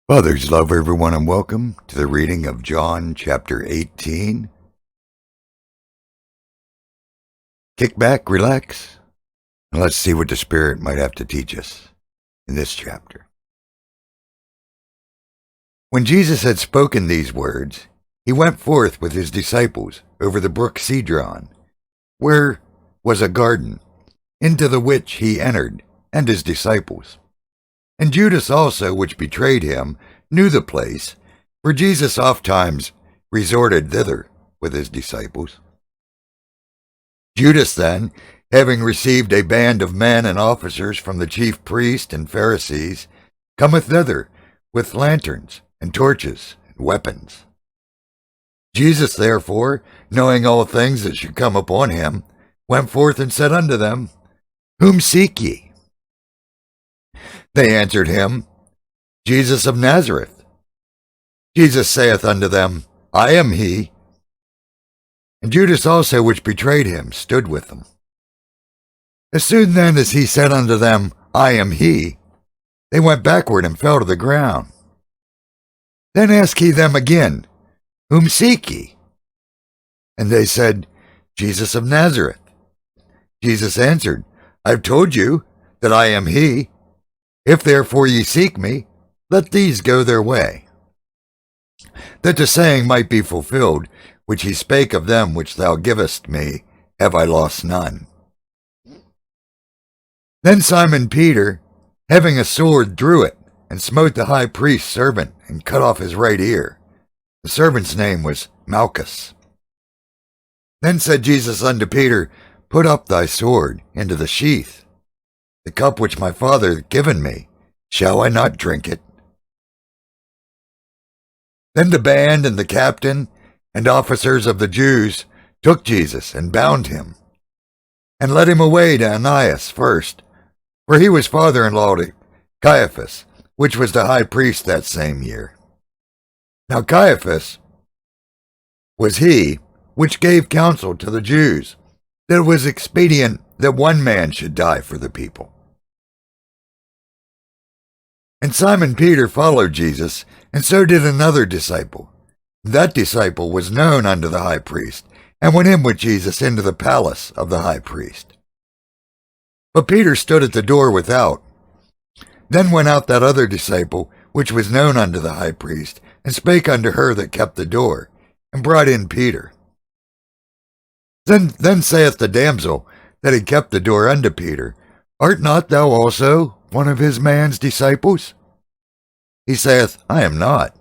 Fathers, love everyone, and welcome to the reading of John chapter 18. Kick back, relax, and let's see what the Spirit might have to teach us in this chapter. When Jesus had spoken these words, he went forth with his disciples over the brook Cedron, where was a garden, into the which he entered, and his disciples. And Judas also, which betrayed him, knew the place, for Jesus ofttimes resorted thither with his disciples. Judas then, having received a band of men and officers from the chief priests and Pharisees, cometh thither with lanterns and torches and weapons. Jesus therefore, knowing all things that should come upon him, went forth and said unto them, Whom seek ye? They answered him, Jesus of Nazareth. Jesus saith unto them, I am he. And Judas also, which betrayed him, stood with them. As soon then as he said unto them, I am he, they went backward and fell to the ground. Then asked he them again, Whom seek ye? And they said, Jesus of Nazareth. Jesus answered, I have told you that I am he. If therefore ye seek me, let these go their way. That the saying might be fulfilled, which he spake of them which thou givest me, have I lost none. Then Simon Peter, having a sword, drew it, and smote the high priest's servant, and cut off his right ear. The servant's name was Malchus. Then said Jesus unto Peter, Put up thy sword into the sheath. The cup which my Father hath given me, shall I not drink it? Then the band and the captain and officers of the Jews took Jesus and bound him, and led him away to Annas first, for he was father-in-law to Caiaphas, which was the high priest that same year. Now Caiaphas was he which gave counsel to the Jews that it was expedient that one man should die for the people. And Simon Peter followed Jesus, and so did another disciple. That disciple was known unto the high priest, and went in with Jesus into the palace of the high priest. But Peter stood at the door without. Then went out that other disciple, which was known unto the high priest, and spake unto her that kept the door, and brought in Peter. Then saith the damsel that had kept the door unto Peter, Art not thou also one of his man's disciples? He saith, I am not.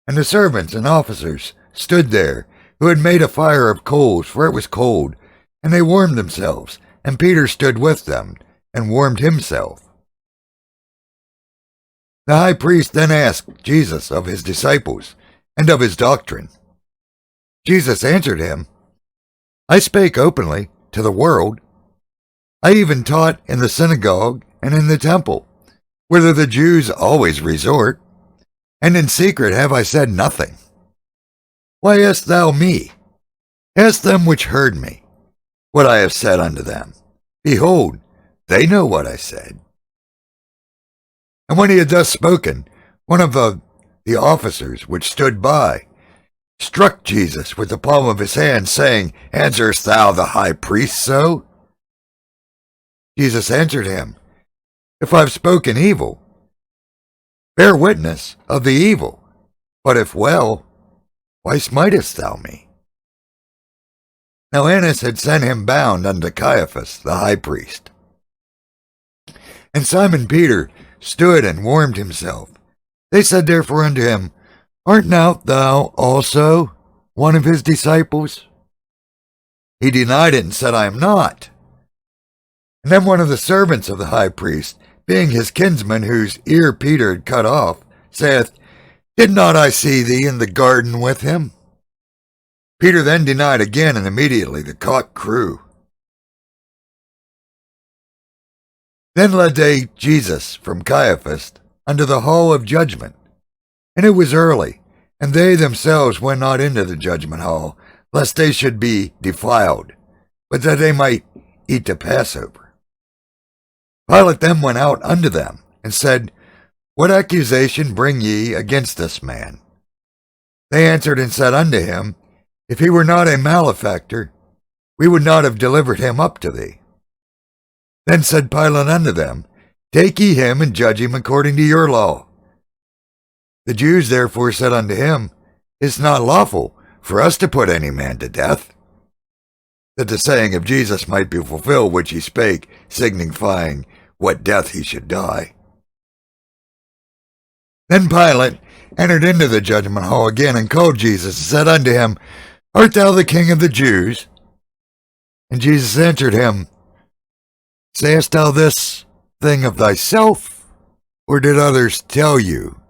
And the servants and officers stood there, who had made a fire of coals, for it was cold, and they warmed themselves, and Peter stood with them, and warmed himself. The high priest then asked Jesus of his disciples, and of his doctrine. Jesus answered him, I spake openly to the world. I even taught in the synagogue and in the temple, whither the Jews always resort, and in secret have I said nothing. Why askest thou me? Ask them which heard me, what I have said unto them. Behold, they know what I said. And when he had thus spoken, one of the officers which stood by struck Jesus with the palm of his hand, saying, Answerest thou the high priest so? Jesus answered him, If I have spoken evil, bear witness of the evil. But if well, why smitest thou me? Now Annas had sent him bound unto Caiaphas the high priest. And Simon Peter stood and warmed himself. They said therefore unto him, Art not thou also one of his disciples? He denied it and said, I am not. And then one of the servants of the high priest, being his kinsman whose ear Peter had cut off, saith, Did not I see thee in the garden with him? Peter then denied again, and immediately the cock crew. Then led they Jesus from Caiaphas unto the hall of judgment. And it was early, and they themselves went not into the judgment hall, lest they should be defiled, but that they might eat the Passover. Pilate then went out unto them, and said, What accusation bring ye against this man? They answered and said unto him, If he were not a malefactor, we would not have delivered him up to thee. Then said Pilate unto them, Take ye him and judge him according to your law. The Jews therefore said unto him, It's not lawful for us to put any man to death, that the saying of Jesus might be fulfilled which he spake, signifying what death he should die. Then Pilate entered into the judgment hall again, and called Jesus, and said unto him, Art thou the King of the Jews? And Jesus answered him, Sayest thou this thing of thyself, or did others tell you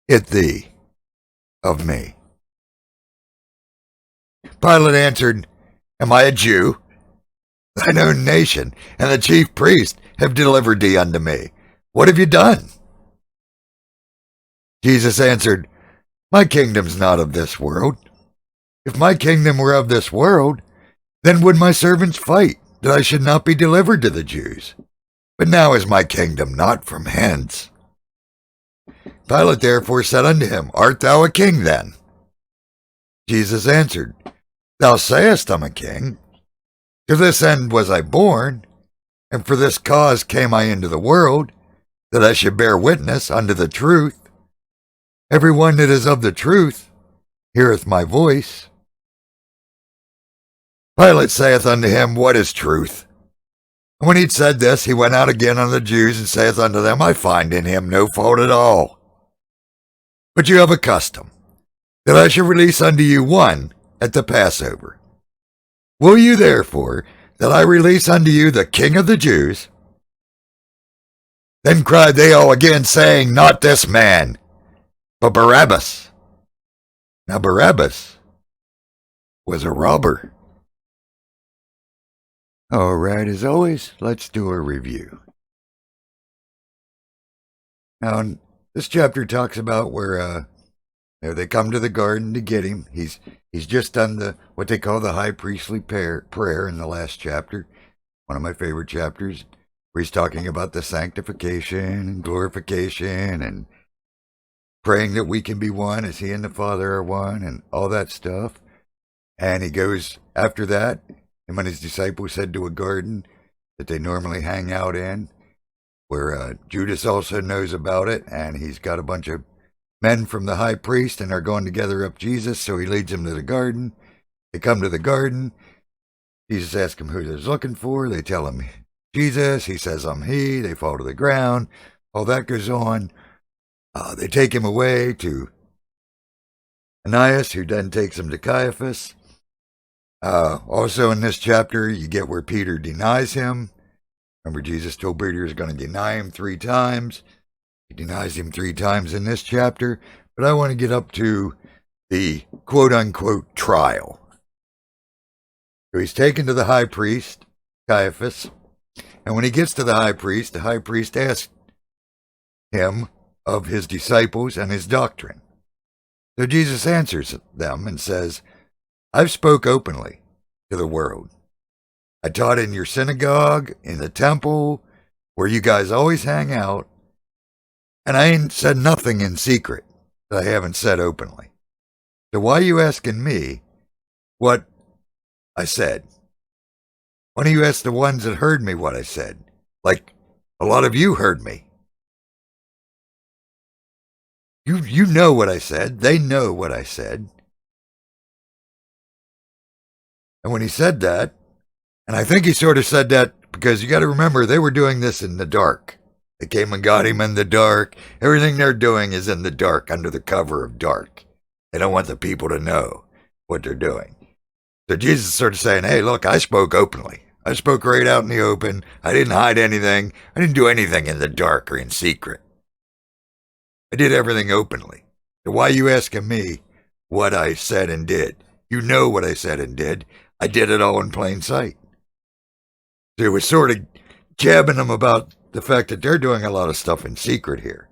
it thee of me? Pilate answered, Am I a Jew? Thine own nation and the chief priest have delivered thee unto me. What have you done? Jesus answered, My kingdom's not of this world. If my kingdom were of this world, then would my servants fight, that I should not be delivered to the Jews. But now is my kingdom not from hence. Pilate therefore said unto him, Art thou a king then? Jesus answered, Thou sayest I'm a king. To this end was I born, and for this cause came I into the world, that I should bear witness unto the truth. Every one that is of the truth heareth my voice. Pilate saith unto him, What is truth? And when he'd said this, he went out again unto the Jews, and saith unto them, I find in him no fault at all. But you have a custom, that I should release unto you one at the Passover. Will you therefore that I release unto you the King of the Jews? Then cried they all again, saying, Not this man, but Barabbas. Now Barabbas was a robber. All right, as always, let's do a review. Now, this chapter talks about where they come to the garden to get him. He's just done what they call the high priestly prayer in the last chapter, one of my favorite chapters, where he's talking about the sanctification and glorification and praying that we can be one as he and the Father are one and all that stuff. And he goes after that, and when his disciples head to a garden that they normally hang out in, where Judas also knows about it, and he's got a bunch of men from the high priest and are going to gather up Jesus, so he leads them to the garden. They come to the garden. Jesus asks them who they're looking for. They tell him Jesus. He says, I'm he. They fall to the ground. All that goes on. They take him away to Ananias, who then takes him to Caiaphas. Also in this chapter, you get where Peter denies him. Remember, Jesus told Peter he was going to deny him 3 times. He denies him 3 times in this chapter. But I want to get up to the quote-unquote trial. So he's taken to the high priest, Caiaphas. And when he gets to the high priest asks him of his disciples and his doctrine. So Jesus answers them and says, I've spoke openly to the world. I taught in your synagogue, in the temple, where you guys always hang out, and I ain't said nothing in secret that I haven't said openly. So why are you asking me what I said? Why don't you ask the ones that heard me what I said? Like a lot of you heard me. You know what I said. They know what I said. And when he said that, and I think he sort of said that because you got to remember, they were doing this in the dark. They came and got him in the dark. Everything they're doing is in the dark, under the cover of dark. They don't want the people to know what they're doing. So Jesus is sort of saying, hey, look, I spoke openly. I spoke right out in the open. I didn't hide anything. I didn't do anything in the dark or in secret. I did everything openly. So why are you asking me what I said and did? You know what I said and did. I did it all in plain sight. So it was sort of jabbing them about the fact that they're doing a lot of stuff in secret here.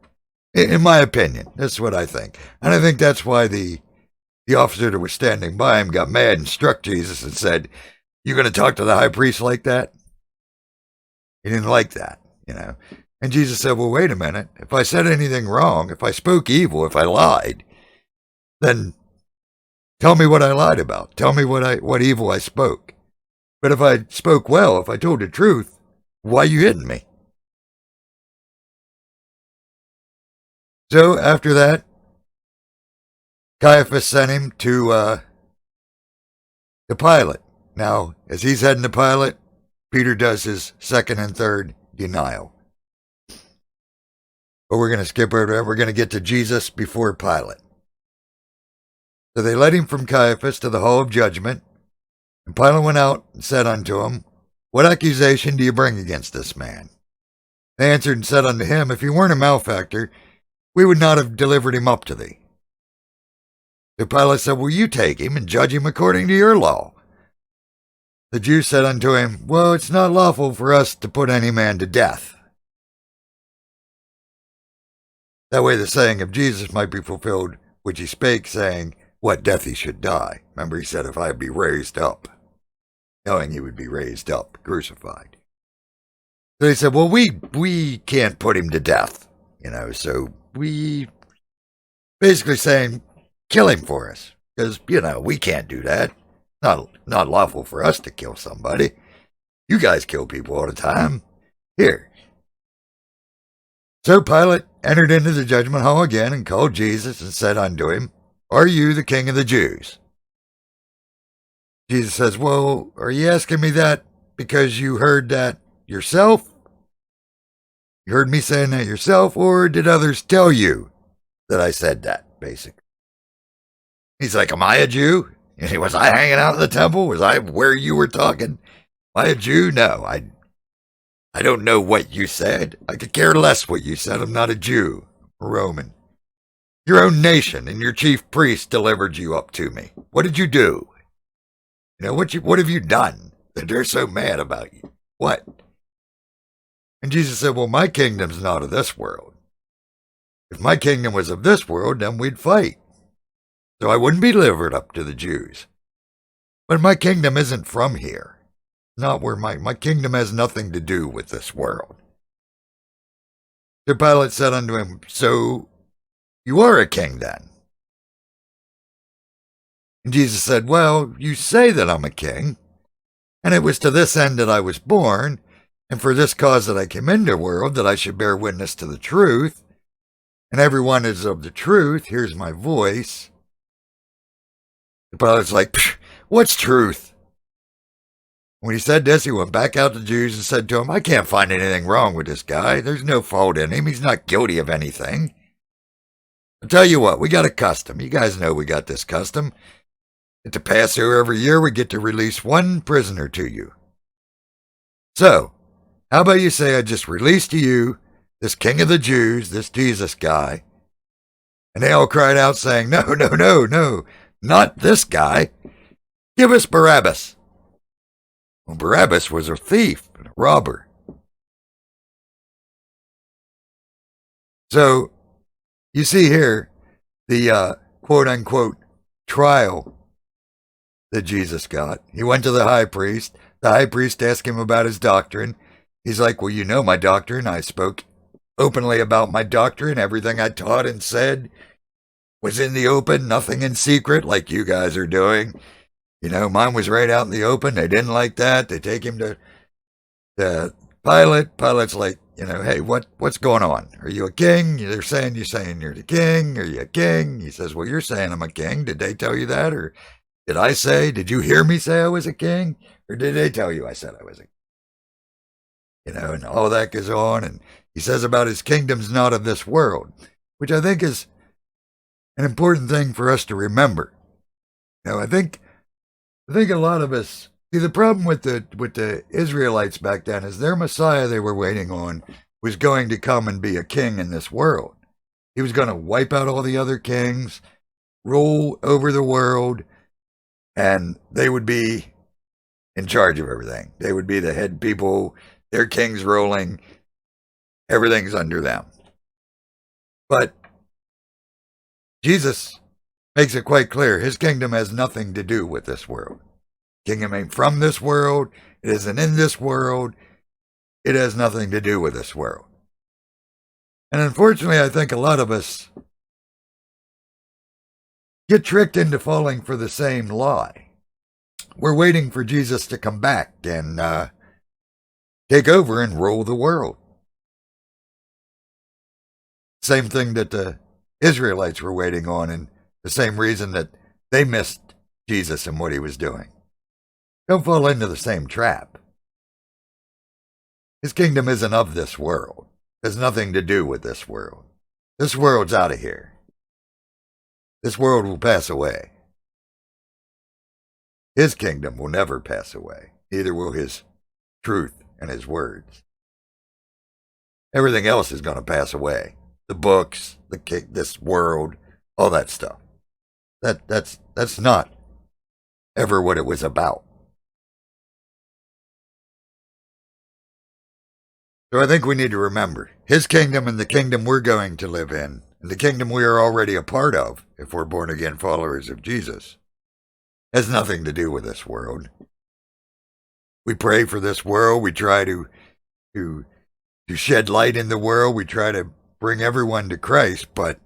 In my opinion, that's what I think. And I think that's why the officer that was standing by him got mad and struck Jesus and said, you going to talk to the high priest like that? He didn't like that, you know. And Jesus said, well, wait a minute. If I said anything wrong, if I spoke evil, if I lied, then tell me what I lied about. Tell me what evil I spoke. But if I spoke well, if I told the truth, why you hitting me? So after that, Caiaphas sent him to Pilate. Now, as he's heading to Pilate, Peter does his second and third denial. But we're going to skip over that. We're going to get to Jesus before Pilate. So they led him from Caiaphas to the hall of judgment. And Pilate went out and said unto him, what accusation do you bring against this man? They answered and said unto him, if he weren't a malefactor, we would not have delivered him up to thee. So Pilate said, well, you take him and judge him according to your law. The Jews said unto him, well, it's not lawful for us to put any man to death. That way the saying of Jesus might be fulfilled, which he spake, saying, what death he should die. Remember, he said, if I be raised up, knowing he would be raised up, crucified. So they said, well, we can't put him to death, so we basically saying, kill him for us, because, we can't do that. Not lawful for us to kill somebody. You guys kill people all the time. Here. So Pilate entered into the judgment hall again and called Jesus and said unto him, are you the king of the Jews? Jesus says, well, are you asking me that because you heard that yourself? You heard me saying that yourself, or did others tell you that I said that, basically? He's like, am I a Jew? Was I hanging out in the temple? Was I where you were talking? Am I a Jew? No, I don't know what you said. I could care less what you said. I'm not a Jew, a Roman. Your own nation and your chief priest delivered you up to me. What did you do? What have you done that they're so mad about you? What? And Jesus said, well, my kingdom's not of this world. If my kingdom was of this world, then we'd fight. So I wouldn't be delivered up to the Jews. But my kingdom isn't from here. Not where my kingdom has nothing to do with this world. So Pilate said unto him, so you are a king then? And Jesus said, well, you say that I'm a king, and it was to this end that I was born, and for this cause that I came into the world, that I should bear witness to the truth. And everyone is of the truth, hears my voice. The Pilate's like, what's truth? When he said this, he went back out to the Jews and said to them, I can't find anything wrong with this guy. There's no fault in him. He's not guilty of anything. I'll tell you what, we got a custom. You guys know we got this custom. At the Passover every year, we get to release one prisoner to you. So, how about you say I just released to you this king of the Jews, this Jesus guy? And they all cried out saying, no, no, no, no, not this guy. Give us Barabbas. Well, Barabbas was a thief and a robber. So, you see here the quote-unquote trial that Jesus got. He went to the high priest. The high priest asked him about his doctrine. He's like, well, you know my doctrine. I spoke openly about my doctrine. Everything I taught and said was in the open, nothing in secret like you guys are doing. Mine was right out in the open. They didn't like that. They take him to Pilate. Pilate's like, hey, what's going on? Are you a king? They're saying you're the king. Are you a king? He says, well, you're saying I'm a king. Did they tell you that? Or did you hear me say I was a king? Or did they tell you I said I was a king? And all that goes on. And he says about his kingdom's not of this world, which I think is an important thing for us to remember. I think a lot of us see the problem with the Israelites back then is their Messiah they were waiting on was going to come and be a king in this world. He was going to wipe out all the other kings, rule over the world, and they would be in charge of everything. They would be the head people, their kings ruling, everything's under them. But Jesus makes it quite clear his kingdom has nothing to do with this world. Kingdom ain't from this world. It isn't in this world. It has nothing to do with this world. And unfortunately, I think a lot of us get tricked into falling for the same lie. We're waiting for Jesus to come back and take over and rule the world. Same thing that the Israelites were waiting on, and the same reason that they missed Jesus and what he was doing. Don't fall into the same trap. His kingdom isn't of this world. It has nothing to do with this world. This world's out of here. This world will pass away. His kingdom will never pass away. Neither will his truth and his words. Everything else is going to pass away. The books, this world, all that stuff. That's not ever what it was about. So I think we need to remember his kingdom and the kingdom we're going to live in, and the kingdom we are already a part of, if we're born again followers of Jesus, has nothing to do with this world. We pray for this world. We try to shed light in the world. We try to bring everyone to Christ, but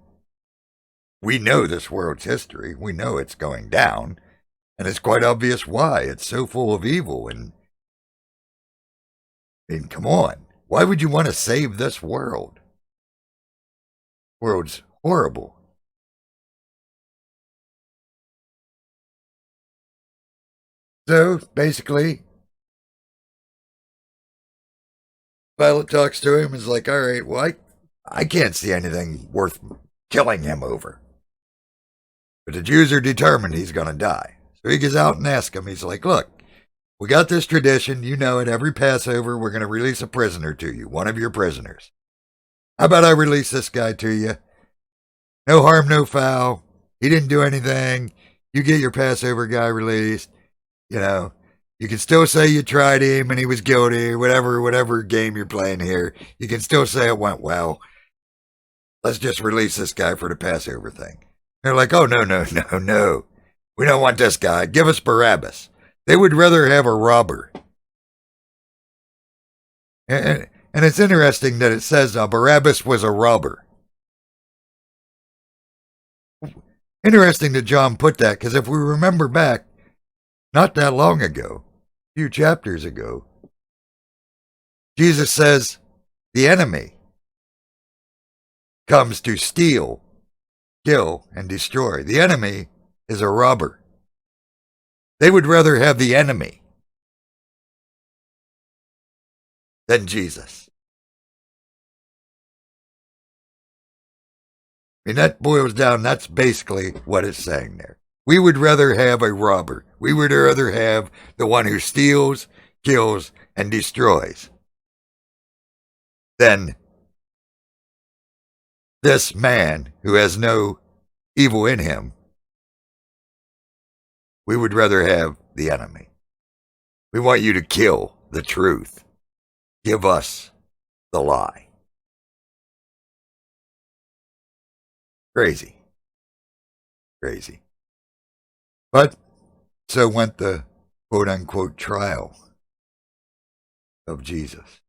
we know this world's history. We know it's going down, and it's quite obvious why. It's so full of evil, and I mean, come on. Why would you want to save this world? The world's horrible. So, basically, Pilate talks to him and is like, all right, well, I can't see anything worth killing him over. But the Jews are determined he's going to die. So he goes out and asks him. He's like, look, we got this tradition. You know it. Every Passover, we're going to release a prisoner to you, one of your prisoners. How about I release this guy to you? No harm, no foul. He didn't do anything. You get your Passover guy released. You know, you can still say you tried him and he was guilty, whatever game you're playing here. You can still say it went well. Let's just release this guy for the Passover thing. They're like, oh, no. We don't want this guy. Give us Barabbas. They would rather have a robber. And it's interesting that it says Barabbas was a robber. Interesting that John put that, because if we remember back, not that long ago, a few chapters ago, Jesus says the enemy comes to steal, kill, and destroy. The enemy is a robber. They would rather have the enemy than Jesus. I mean, that boils down, that's basically what it's saying there. We would rather have a robber. We would rather have the one who steals, kills, and destroys than this man who has no evil in him. We would rather have the enemy. We want you to kill the truth. Give us the lie. Crazy. But so went the quote-unquote trial of Jesus.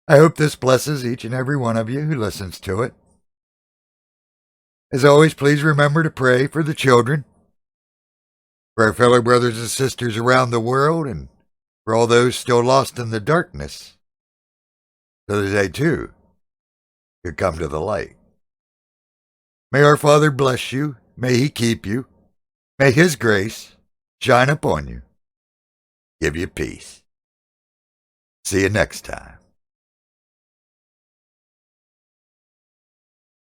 I hope this blesses each and every one of you who listens to it. As always, please remember to pray for the children, for our fellow brothers and sisters around the world, and for all those still lost in the darkness, so that they too could come to the light. May our Father bless you. May he keep you. May his grace shine upon you. Give you peace. See you next time.